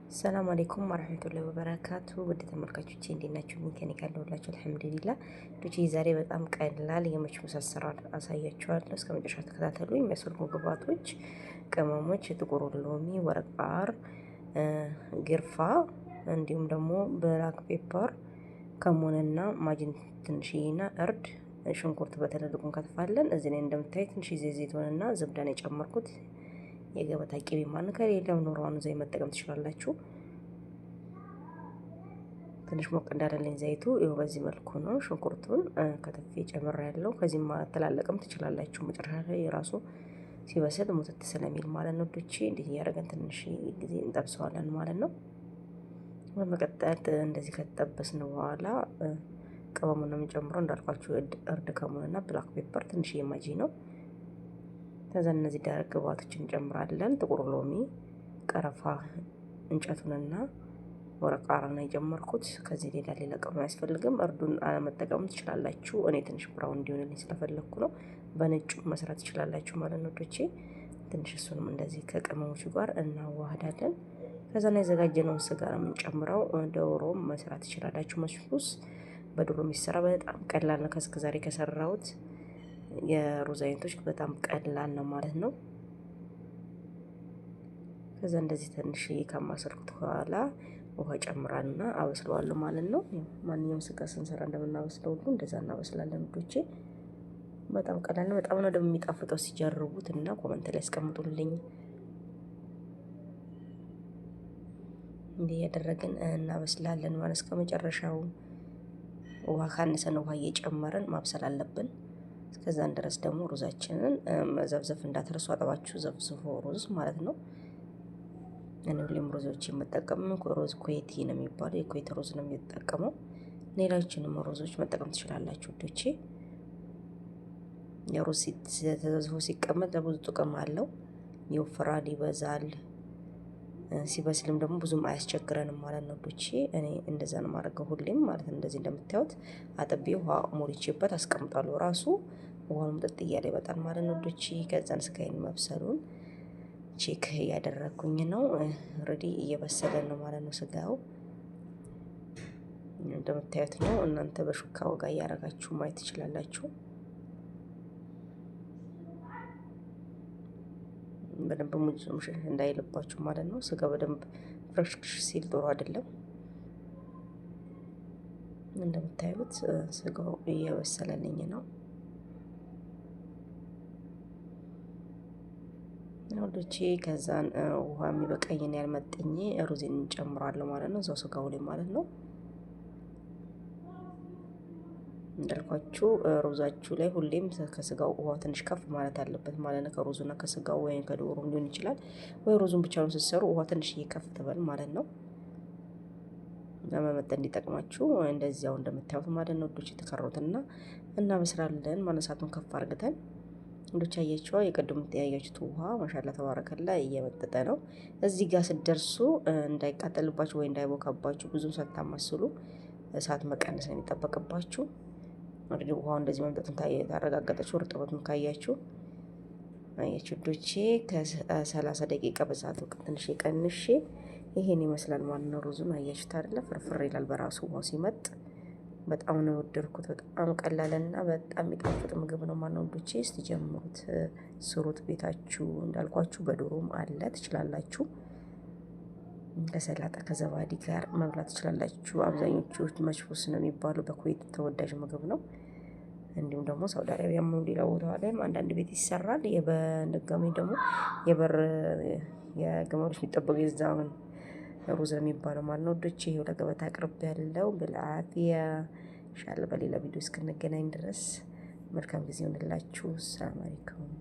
ሰላም አለይኩም ወራህመቱላሂ ወበረካቱ። ውድ ተመልካቾቼ እንዴት ናችሁ? ከኔ ጋር ሁላችሁ አልሐምዱሊላህ። ዱቼ ዛሬ በጣም ቀላል የመችሙስ አሰራር አሳያችኋለሁ። እስከ መጨረሻ ተከታተሉ። የሚያስፈልጉ ግብአቶች ቅመሞች፣ ጥቁር ሎሚ፣ ወረቅ ቃር፣ ግርፋ እንዲሁም ደግሞ ብላክ ፔፐር፣ ከሙንና ማጅን ትንሽዬና እርድ፣ ሽንኩርት በትልልቁ እንከትፋለን። እዚህ ላይ እንደምታዩት ትንሽ ዘይቱንና ዝብዳን የጨመርኩት የገበታ ቅቤ ማን ከሌለም ኖርዋን ዘይ መጠቀም ትችላላችሁ። ትንሽ ሞቅ እንዳደለኝ ዘይቱ ይኸው በዚህ መልኩ ነው። ሽንኩርቱን ከተፌ ጨምሬያለሁ። ከዚህ ማተላለቅም ትችላላችሁ። መጨረሻ ላይ የራሱ ሲበስል ሙትት ስለሚል ማለት ነው። ዶቼ እንዴት እያደረገን ትንሽ ጊዜ እንጠብሰዋለን ማለት ነው። በመቀጠል እንደዚህ ከተጠበስን በኋላ ቅመሙን ነው የምንጨምረው። እንዳልኳችሁ እርድ፣ ከሙንና ብላክ ፔፐር፣ ትንሽ ማጂ ነው። ከዛ እነዚህ ደረቅ ግብአቶችን እንጨምራለን። ጥቁር ሎሚ፣ ቀረፋ እንጨቱንና ወረቅ ቃር ነው የጨመርኩት። ከዚህ ሌላ ቅመም አያስፈልግም። እርዱን አለመጠቀም ትችላላችሁ። እኔ ትንሽ ብራውን እንዲሆንልኝ ስለፈለኩ ነው። በነጩ መስራት ትችላላችሁ ማለት ነው ዶቼ። ትንሽ እሱንም እንደዚህ ከቅመሞቹ ጋር እናዋህዳለን። ከዛ ነው ያዘጋጀነውን ስጋ ነው የምንጨምረው። ዶሮም መስራት ትችላላችሁ። መችሙስ በዶሮ የሚሰራ በጣም ቀላል ነው። ከዛሬ ከሰራሁት የሩዝ አይነቶች በጣም ቀላል ነው ማለት ነው። ከዛ እንደዚህ ትንሽ ከማሰልኩት በኋላ ውሃ ጨምራልና አበስለዋለሁ ማለት ነው። ማንኛውም ስጋ ስንሰራ እንደምናበስለው ሁሉ እንደዛ እናበስላለን ውዶቼ። በጣም ቀላል ነው። በጣም ነው ደግሞ የሚጣፍጠው። ሲጀርቡት እና ኮመንት ላይ አስቀምጡልኝ። እንዲህ ያደረግን እናበስላለን ማለት እስከ መጨረሻው። ውሃ ካነሰን ውሃ እየጨመርን ማብሰል አለብን። እስከዛን ድረስ ደግሞ ሩዛችንን መዘብዘፍ እንዳትረሱ። አጠባችሁ ዘብዝፎ ሩዝ ማለት ነው። እኔ ሁሌም ሩዞች የምጠቀመው ሮዝ ኩዌቲ ነው የሚባለው፣ የኩዌት ሩዝ ነው የሚጠቀመው። ሌሎችንም ሩዞች መጠቀም ትችላላችሁ ውዶቼ። የሩዝ ተዘብዝፎ ሲቀመጥ ለብዙ ጥቅም አለው። ይወፍራል፣ ይበዛል። ሲበስልም ደግሞ ብዙም አያስቸግረንም ማለት ነው ውዶቼ። እኔ እንደዛ ነው ማድረገው ሁሌም ማለት ነው። እንደዚህ እንደምታዩት አጥቤ ውሃ ሞልቼበት አስቀምጣለሁ። ራሱ ውሃውን ምጥጥ እያለ ይበጣል ማለት ነው ውዶቼ። ከዛን ስጋዬን መብሰሉን ቼክ እያደረኩኝ ነው። ኦልሬዲ እየበሰለ ነው ማለት ነው ስጋው። እንደምታዩት ነው። እናንተ በሹካ ወጋ እያደረጋችሁ ማየት ትችላላችሁ። በደንብ ሙጭ እንዳይልባችሁ ማለት ነው። ስጋ በደንብ ፍረሽክሽ ሲል ጥሩ አይደለም። እንደምታዩት ስጋው እየበሰለልኝ ነው። ወዶቼ ከዛን ውሃ የሚበቃኝን ያልመጠኝ ሩዝን እንጨምራለሁ ማለት ነው። እዛው ስጋው ላይ ማለት ነው። እንዳልኳችሁ ሩዛችሁ ላይ ሁሌም ከስጋው ውሃ ትንሽ ከፍ ማለት አለበት ማለት ነው። ከሩዙና ከስጋው ወይም ከዶሮ ሊሆን ይችላል። ወይ ሩዙን ብቻውን ስትሰሩ ውሃ ትንሽ ከፍ ትበል ማለት ነው። ለመመጠን እንዲጠቅማችሁ እንደዚያው እንደምታዩት ማለት ነው። ዶች የተከሩትና እናበስላለን። ማነሳቱን ከፍ አርግተን ዶች አያችኋ። የቀደም ያያችሁት ውሃ ማሻአላ ተባረከላ እየመጠጠ ነው። እዚህ ጋር ስትደርሱ እንዳይቃጠልባችሁ ወይ እንዳይቦካባችሁ ብዙም ሳታማስሉ እሳት መቀነስ ነው የሚጠበቅባችሁ። ወደ ውሃው እንደዚህ መምጠጡን ታረጋገጣችሁ። እርጥበቱን ካያችሁ አያችሁ ዶቼ ከ30 ደቂቃ በሰዓቱ ትንሽ ቀንሼ ይሄን ይመስላል ማለት ነው። ሩዙን አያችሁት አይደለ? ፍርፍር ይላል በራሱ ውሃው ሲመጥ። በጣም ነው የወደድኩት። በጣም ቀላልና በጣም የሚጣፍጥ ምግብ ነው ማለት ነው ዶቼ። እስቲ ጀምሩት፣ ስሩት ቤታችሁ። እንዳልኳችሁ በዶሮም አለ ትችላላችሁ። ከሰላጣ ከዘባዲ ጋር መብላት ትችላላችሁ። አብዛኞቹ መችሙስ ነው የሚባለው። በኩዌት ተወዳጅ ምግብ ነው። እንዲሁም ደግሞ ሳውዲ አረቢያ ምን ሌላ ቦታ ላይም አንዳንድ ቤት ይሰራል። የበነጋሚ ደግሞ የግመሎች የሚጠበቁ የዛውን ሩዝ ነው የሚባለው ማለት ነው ወዶቼ። ይሄው ለገበታ አቅርብ ያለው ብልአፊያ ኢንሻአላህ። በሌላ ቪዲዮ እስክንገናኝ ድረስ መልካም ጊዜ ይሁንላችሁ። ሰላም አለይኩም።